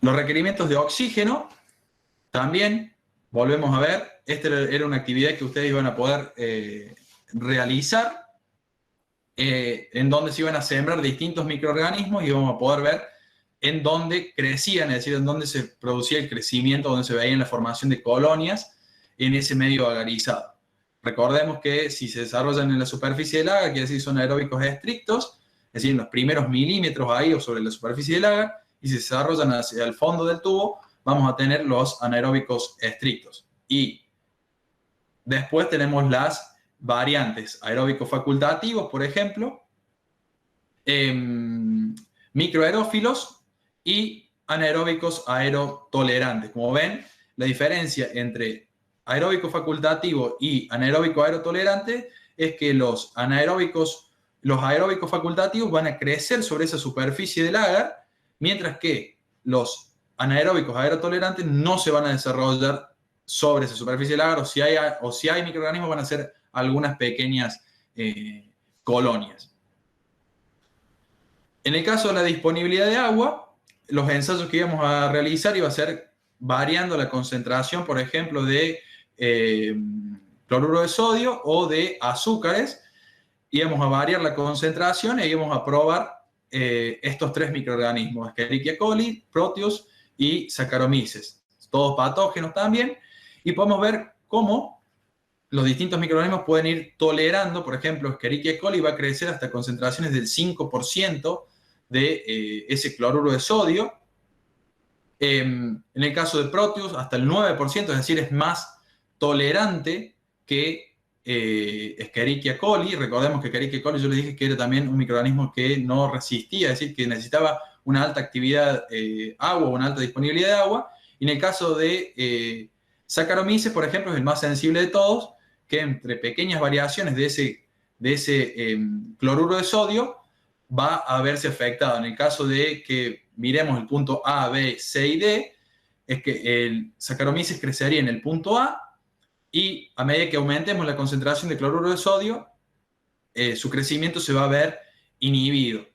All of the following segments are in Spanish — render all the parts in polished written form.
Los requerimientos de oxígeno, también, volvemos a ver, esta era una actividad que ustedes iban a poder realizar, en donde se iban a sembrar distintos microorganismos y vamos a poder ver en dónde crecían, es decir, en dónde se producía el crecimiento, donde se veía la formación de colonias en ese medio agarizado. Recordemos que si se desarrollan en la superficie del agar, quiere decir son aeróbicos estrictos, es decir, en los primeros milímetros ahí o sobre la superficie del agar, y si se desarrollan hacia el fondo del tubo, vamos a tener los anaeróbicos estrictos. Y después tenemos las variantes aeróbicos facultativos, por ejemplo, microaerófilos y anaeróbicos aerotolerantes. Como ven, la diferencia entre aeróbico facultativo y anaeróbico aerotolerante es que los aeróbicos facultativos van a crecer sobre esa superficie del agar, mientras que los anaeróbicos aerotolerantes no se van a desarrollar sobre esa superficie del agar, o si hay microorganismos van a ser algunas pequeñas colonias. En el caso de la disponibilidad de agua, los ensayos que íbamos a realizar iba a ser variando la concentración, por ejemplo, de cloruro de sodio o de azúcares. Íbamos a variar la concentración e íbamos a probar estos tres microorganismos, Escherichia coli, Proteus y Saccharomyces, todos patógenos también, y podemos ver cómo los distintos microorganismos pueden ir tolerando. Por ejemplo, Escherichia coli va a crecer hasta concentraciones del 5% de ese cloruro de sodio. En el caso de Proteus, hasta el 9%, es decir, es más tolerante que Escherichia coli. Recordemos que Escherichia coli, yo les dije que era también un microorganismo que no resistía, es decir, que necesitaba una alta actividad agua, una alta disponibilidad de agua. Y en el caso de Saccharomyces, por ejemplo, es el más sensible de todos, que entre pequeñas variaciones de ese cloruro de sodio va a verse afectado. En el caso de que miremos el punto A, B, C y D, es que el Saccharomyces crecería en el punto A, y a medida que aumentemos la concentración de cloruro de sodio, su crecimiento se va a ver inhibido.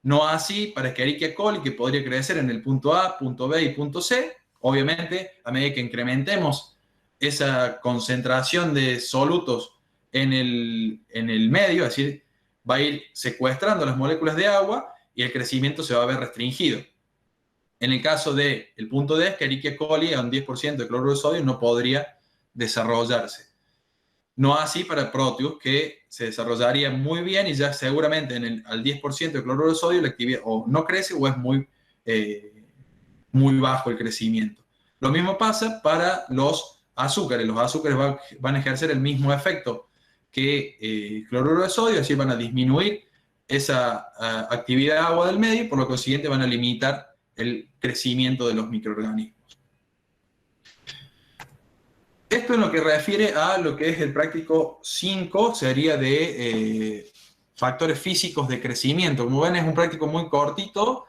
No así para Escherichia coli, que podría crecer en el punto A, punto B y punto C. Obviamente, a medida que incrementemos esa concentración de solutos en el medio, es decir, va a ir secuestrando las moléculas de agua y el crecimiento se va a ver restringido. En el caso del punto D, Escherichia coli a un 10% de cloruro de sodio no podría desarrollarse. No así para Proteus, que se desarrollaría muy bien y ya seguramente al 10% de cloruro de sodio la actividad o no crece o es muy bajo el crecimiento. Lo mismo pasa para los azúcares. Los azúcares van a ejercer el mismo efecto que cloruro de sodio, es decir, van a disminuir esa actividad de agua del medio, por lo consiguiente van a limitar el crecimiento de los microorganismos. Esto en lo que refiere a lo que es el práctico 5, sería de factores físicos de crecimiento. Como ven, es un práctico muy cortito,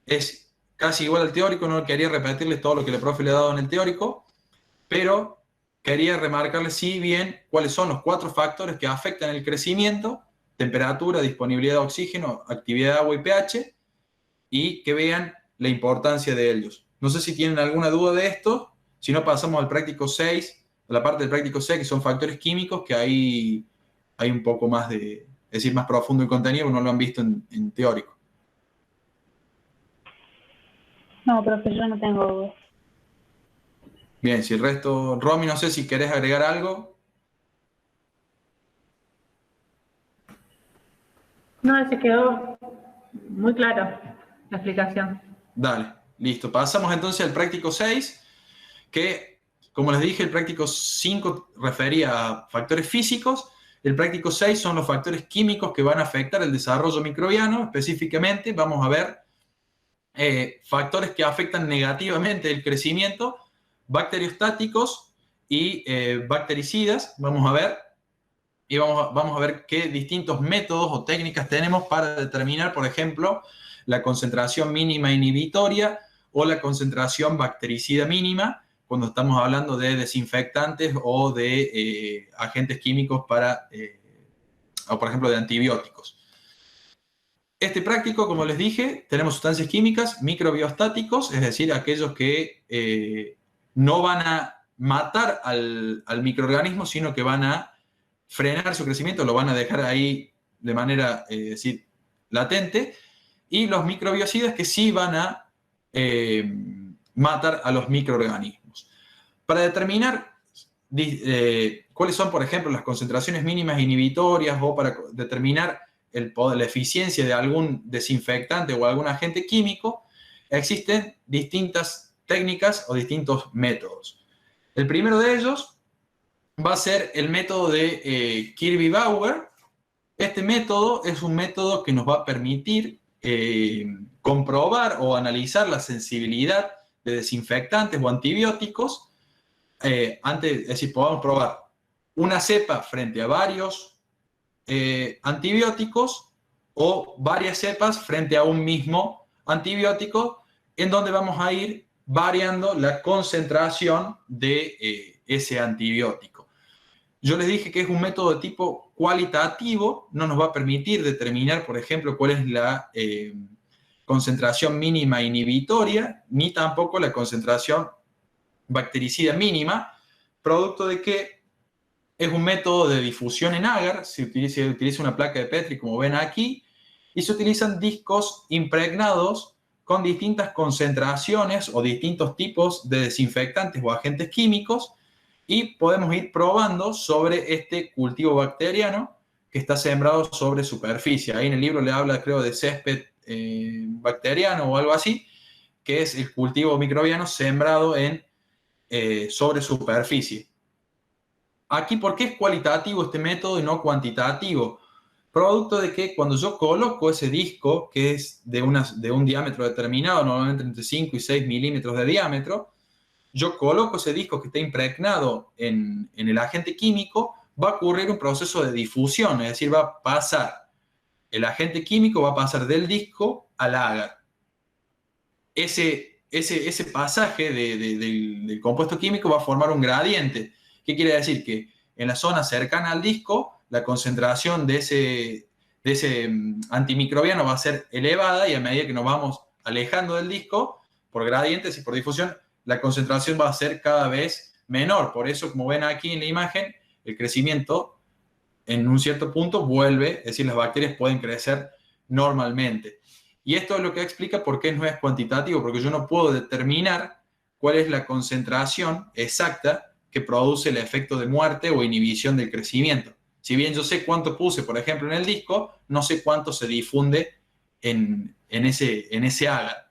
es casi igual al teórico, no quería repetirles todo lo que el profe le ha dado en el teórico, pero quería remarcarles sí bien cuáles son los 4 factores que afectan el crecimiento: temperatura, disponibilidad de oxígeno, actividad de agua y pH, y que vean la importancia de ellos. No sé si tienen alguna duda de esto, si no pasamos al práctico 6, a la parte del práctico 6, que son factores químicos, que ahí hay un poco más es decir, más profundo el contenido, no lo han visto en teórico. No, profe, yo no tengo dudas. Bien, si el resto... Romy, no sé si querés agregar algo. No, se quedó muy claro la explicación. Dale, listo. Pasamos entonces al práctico 6, que, como les dije, el práctico 5 refería a factores físicos. El práctico 6 son los factores químicos que van a afectar el desarrollo microbiano. Específicamente vamos a ver factores que afectan negativamente el crecimiento, bacteriostáticos y bactericidas. Vamos a ver, y vamos a ver qué distintos métodos o técnicas tenemos para determinar, por ejemplo, la concentración mínima inhibitoria o la concentración bactericida mínima, cuando estamos hablando de desinfectantes o de agentes químicos o por ejemplo de antibióticos. Este práctico, como les dije, tenemos sustancias químicas, microbiostáticos, es decir, aquellos que no van a matar al microorganismo, sino que van a frenar su crecimiento, lo van a dejar ahí de manera decir, latente, y los microbiocidas que sí van a matar a los microorganismos. Para determinar cuáles son, por ejemplo, las concentraciones mínimas inhibitorias o para determinar la eficiencia de algún desinfectante o algún agente químico, existen distintas técnicas o distintos métodos. El primero de ellos va a ser el método de Kirby-Bauer. Este método es un método que nos va a permitir comprobar o analizar la sensibilidad de desinfectantes o antibióticos. Es decir, podamos probar una cepa frente a varios antibióticos o varias cepas frente a un mismo antibiótico, en donde vamos a ir variando la concentración de ese antibiótico. Yo les dije que es un método de tipo cualitativo, no nos va a permitir determinar, por ejemplo, cuál es la concentración mínima inhibitoria, ni tampoco la concentración bactericida mínima, producto de que es un método de difusión en agar, se utiliza una placa de Petri, como ven aquí, y se utilizan discos impregnados con distintas concentraciones o distintos tipos de desinfectantes o agentes químicos, y podemos ir probando sobre este cultivo bacteriano que está sembrado sobre superficie. Ahí en el libro le habla, creo, de césped bacteriano o algo así, que es el cultivo microbiano sembrado sobre superficie. Aquí, ¿por qué es cualitativo este método y no cuantitativo? Producto de que cuando yo coloco ese disco, que es de un diámetro determinado, normalmente entre 5 y 6 milímetros de diámetro, yo coloco ese disco que está impregnado en el agente químico, va a ocurrir un proceso de difusión, es decir, va a pasar, el agente químico va a pasar del disco al agar. Ese pasaje del compuesto químico va a formar un gradiente. ¿Qué quiere decir? Que en la zona cercana al disco, la concentración de ese antimicrobiano va a ser elevada, y a medida que nos vamos alejando del disco, por gradientes y por difusión, la concentración va a ser cada vez menor. Por eso, como ven aquí en la imagen, el crecimiento en un cierto punto vuelve, es decir, las bacterias pueden crecer normalmente. Y esto es lo que explica por qué no es cuantitativo, porque yo no puedo determinar cuál es la concentración exacta que produce el efecto de muerte o inhibición del crecimiento. Si bien yo sé cuánto puse, por ejemplo, en el disco, no sé cuánto se difunde en ese agar.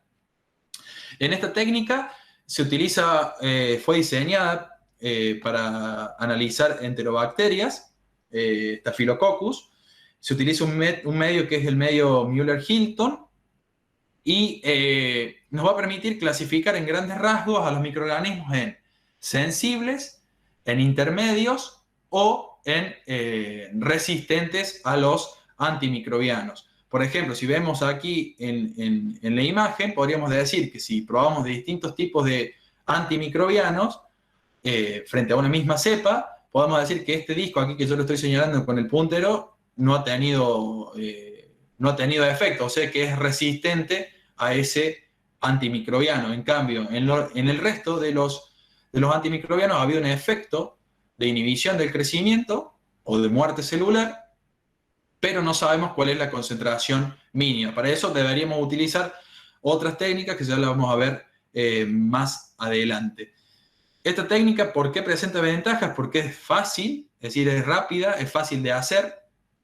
En esta técnica se utiliza, fue diseñada para analizar enterobacterias, Staphylococcus. Se utiliza un medio que es el medio Müller-Hilton, y nos va a permitir clasificar en grandes rasgos a los microorganismos en sensibles, en intermedios o en resistentes a los antimicrobianos. Por ejemplo, si vemos aquí en la imagen, podríamos decir que si probamos de distintos tipos de antimicrobianos frente a una misma cepa, podemos decir que este disco aquí que yo lo estoy señalando con el puntero no ha tenido efecto, o sea que es resistente a ese antimicrobiano. En cambio, en el resto de los antimicrobianos ha habido un efecto de inhibición del crecimiento o de muerte celular, pero no sabemos cuál es la concentración mínima. Para eso deberíamos utilizar otras técnicas que ya las vamos a ver más adelante. Esta técnica, ¿por qué presenta ventajas? Porque es fácil, es decir, es rápida, es fácil de hacer,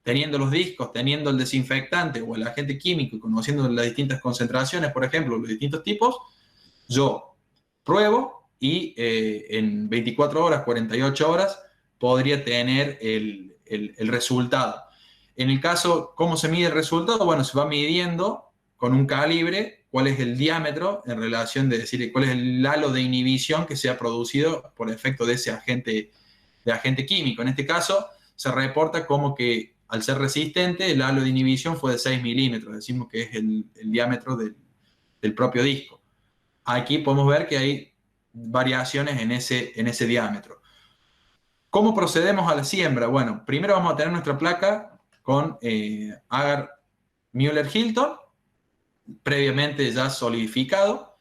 teniendo los discos, teniendo el desinfectante o el agente químico y conociendo las distintas concentraciones, por ejemplo, los distintos tipos, yo pruebo y en 24 horas, 48 horas, podría tener el resultado. En el caso, ¿cómo se mide el resultado? Bueno, se va midiendo con un calibre cuál es el diámetro en relación de decir cuál es el halo de inhibición que se ha producido por efecto de ese agente químico. En este caso, se reporta como que al ser resistente, el halo de inhibición fue de 6 milímetros, decimos que es el diámetro del propio disco. Aquí podemos ver que hay variaciones en ese diámetro. ¿Cómo procedemos a la siembra? Bueno, primero vamos a tener nuestra placa con agar Müller-Hilton, previamente ya solidificado.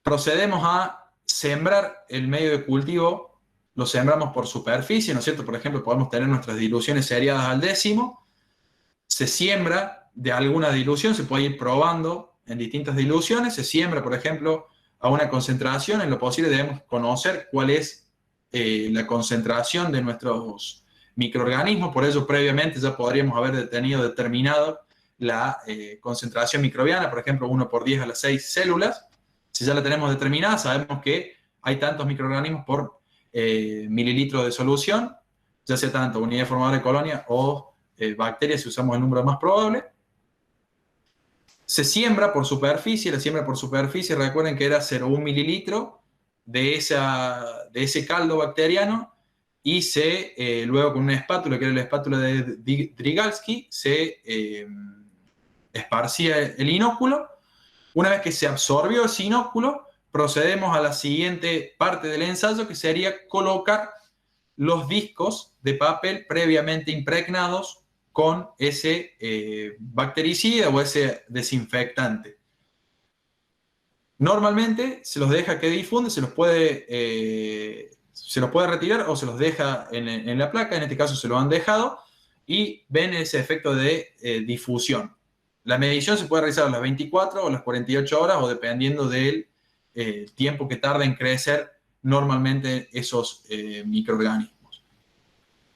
Procedemos a sembrar el medio de cultivo, lo sembramos por superficie, ¿no es cierto? Por ejemplo, podemos tener nuestras diluciones seriadas al décimo, se siembra de alguna dilución, se puede ir probando en distintas diluciones, se siembra, por ejemplo, a una concentración, en lo posible debemos conocer cuál es la concentración de nuestros microorganismos, por eso previamente ya podríamos haber determinado la concentración microbiana, por ejemplo, 1 por 10 a las 6 células. Si ya la tenemos determinada, sabemos que hay tantos microorganismos por mililitro de solución, ya sea tanto unidad formadora de colonia o bacterias, si usamos el número más probable. Se siembra por superficie, la siembra por superficie, recuerden que era 0,1 mililitro de ese caldo bacteriano, y luego con una espátula, que era la espátula de Drygalski, se esparcía el inóculo. Una vez que se absorbió ese inóculo, procedemos a la siguiente parte del ensayo, que sería colocar los discos de papel previamente impregnados con ese bactericida o ese desinfectante. Normalmente se los deja que difunde, se los puede retirar o se los deja en la placa, en este caso se lo han dejado, y ven ese efecto de difusión. La medición se puede realizar a las 24 o las 48 horas, o dependiendo del tiempo que tarda en crecer normalmente esos microorganismos.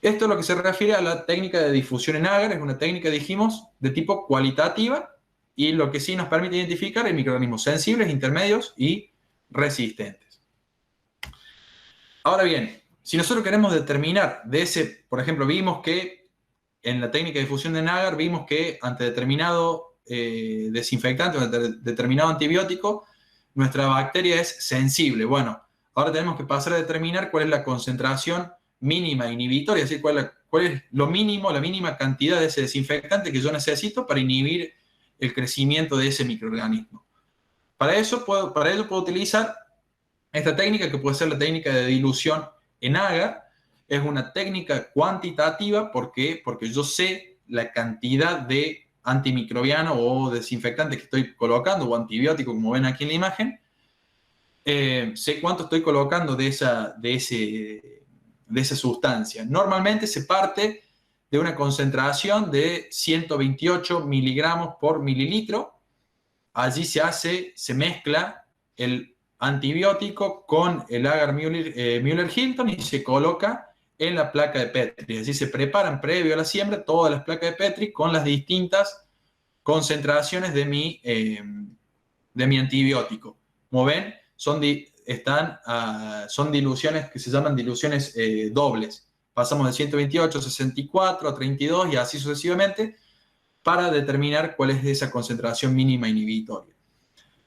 Esto es lo que se refiere a la técnica de difusión en agar. Es una técnica, dijimos, de tipo cualitativa, y lo que sí nos permite identificar es microorganismos sensibles, intermedios y resistentes. Ahora bien, si nosotros queremos determinar de ese, por ejemplo, vimos que en la técnica de difusión en agar, vimos que ante determinado desinfectante o ante determinado antibiótico, nuestra bacteria es sensible. Bueno, ahora tenemos que pasar a determinar cuál es la concentración mínima inhibitoria, es decir, cuál es lo mínimo, la mínima cantidad de ese desinfectante que yo necesito para inhibir el crecimiento de ese microorganismo. Para ello puedo utilizar esta técnica, que puede ser la técnica de dilución en agar. Es una técnica cuantitativa. ¿Por qué? Porque yo sé la cantidad de antimicrobiano o desinfectante que estoy colocando, o antibiótico, como ven aquí en la imagen. Sé cuánto estoy colocando de esa sustancia. Normalmente se parte de una concentración de 128 miligramos por mililitro. Allí se mezcla el antibiótico con el agar Müller-Hilton y se coloca en la placa de Petri. Así se preparan previo a la siembra todas las placas de Petri con las distintas concentraciones de mi antibiótico. Como ven, son diluciones que se llaman diluciones dobles. Pasamos de 128 a 64 a 32 y así sucesivamente, para determinar cuál es esa concentración mínima inhibitoria.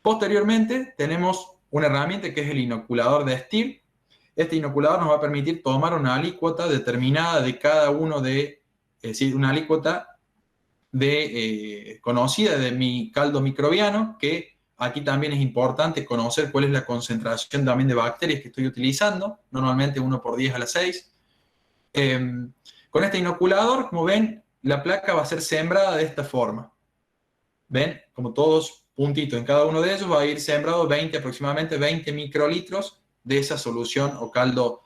Posteriormente tenemos una herramienta que es el inoculador de Stier. Este inoculador nos va a permitir tomar una alícuota determinada de cada uno es decir, una alícuota conocida de mi caldo microbiano, que aquí también es importante conocer cuál es la concentración también de bacterias que estoy utilizando, normalmente 1 por 10 a la 6. Con este inoculador, como ven, la placa va a ser sembrada de esta forma. ¿Ven? Como todos puntitos en cada uno de ellos, va a ir sembrado aproximadamente 20 microlitros de esa solución o caldo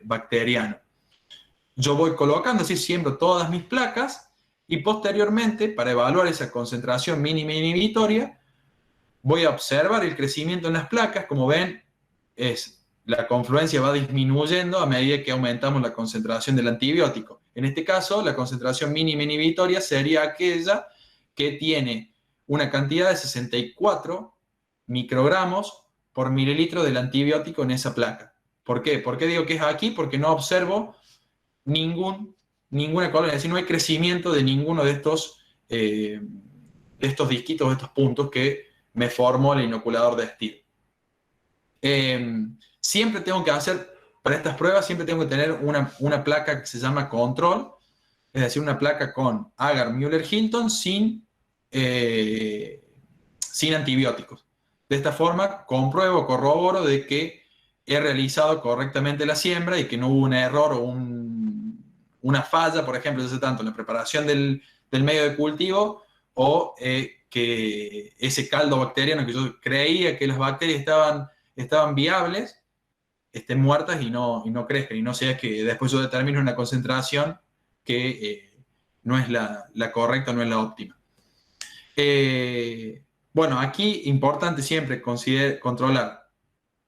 bacteriano. Yo voy colocando, así siembro todas mis placas, y posteriormente, para evaluar esa concentración mínima inhibitoria, voy a observar el crecimiento en las placas. Como ven, la confluencia va disminuyendo a medida que aumentamos la concentración del antibiótico. En este caso, la concentración mínima inhibitoria sería aquella que tiene una cantidad de 64 microgramos por mililitro del antibiótico en esa placa. ¿Por qué? ¿Por qué digo que es aquí? Porque no observo ninguna colonia, es decir, no hay crecimiento de ninguno de estos disquitos, de estos puntos que me formó el inoculador de Stier. Siempre tengo que hacer, para estas pruebas, siempre tengo que tener una placa que se llama control, es decir, una placa con agar Müller-Hilton sin antibióticos. De esta forma, corroboro de que he realizado correctamente la siembra y que no hubo un error o una falla, por ejemplo, ya sea tanto en la preparación del medio de cultivo o que ese caldo bacteriano que yo creía que las bacterias estaban viables, estén muertas y no crezcan, y no sea que después yo determine una concentración que no es la correcta, no es la óptima. Bueno, aquí importante siempre controlar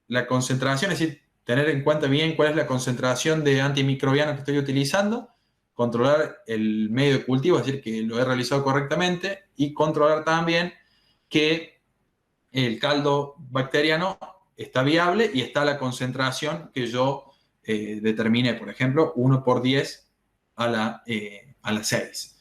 la concentración, es decir, tener en cuenta bien cuál es la concentración de antimicrobiano que estoy utilizando, controlar el medio de cultivo, es decir, que lo he realizado correctamente, y controlar también que el caldo bacteriano está viable y está la concentración que yo determiné, por ejemplo, 1 por 10 a la 6.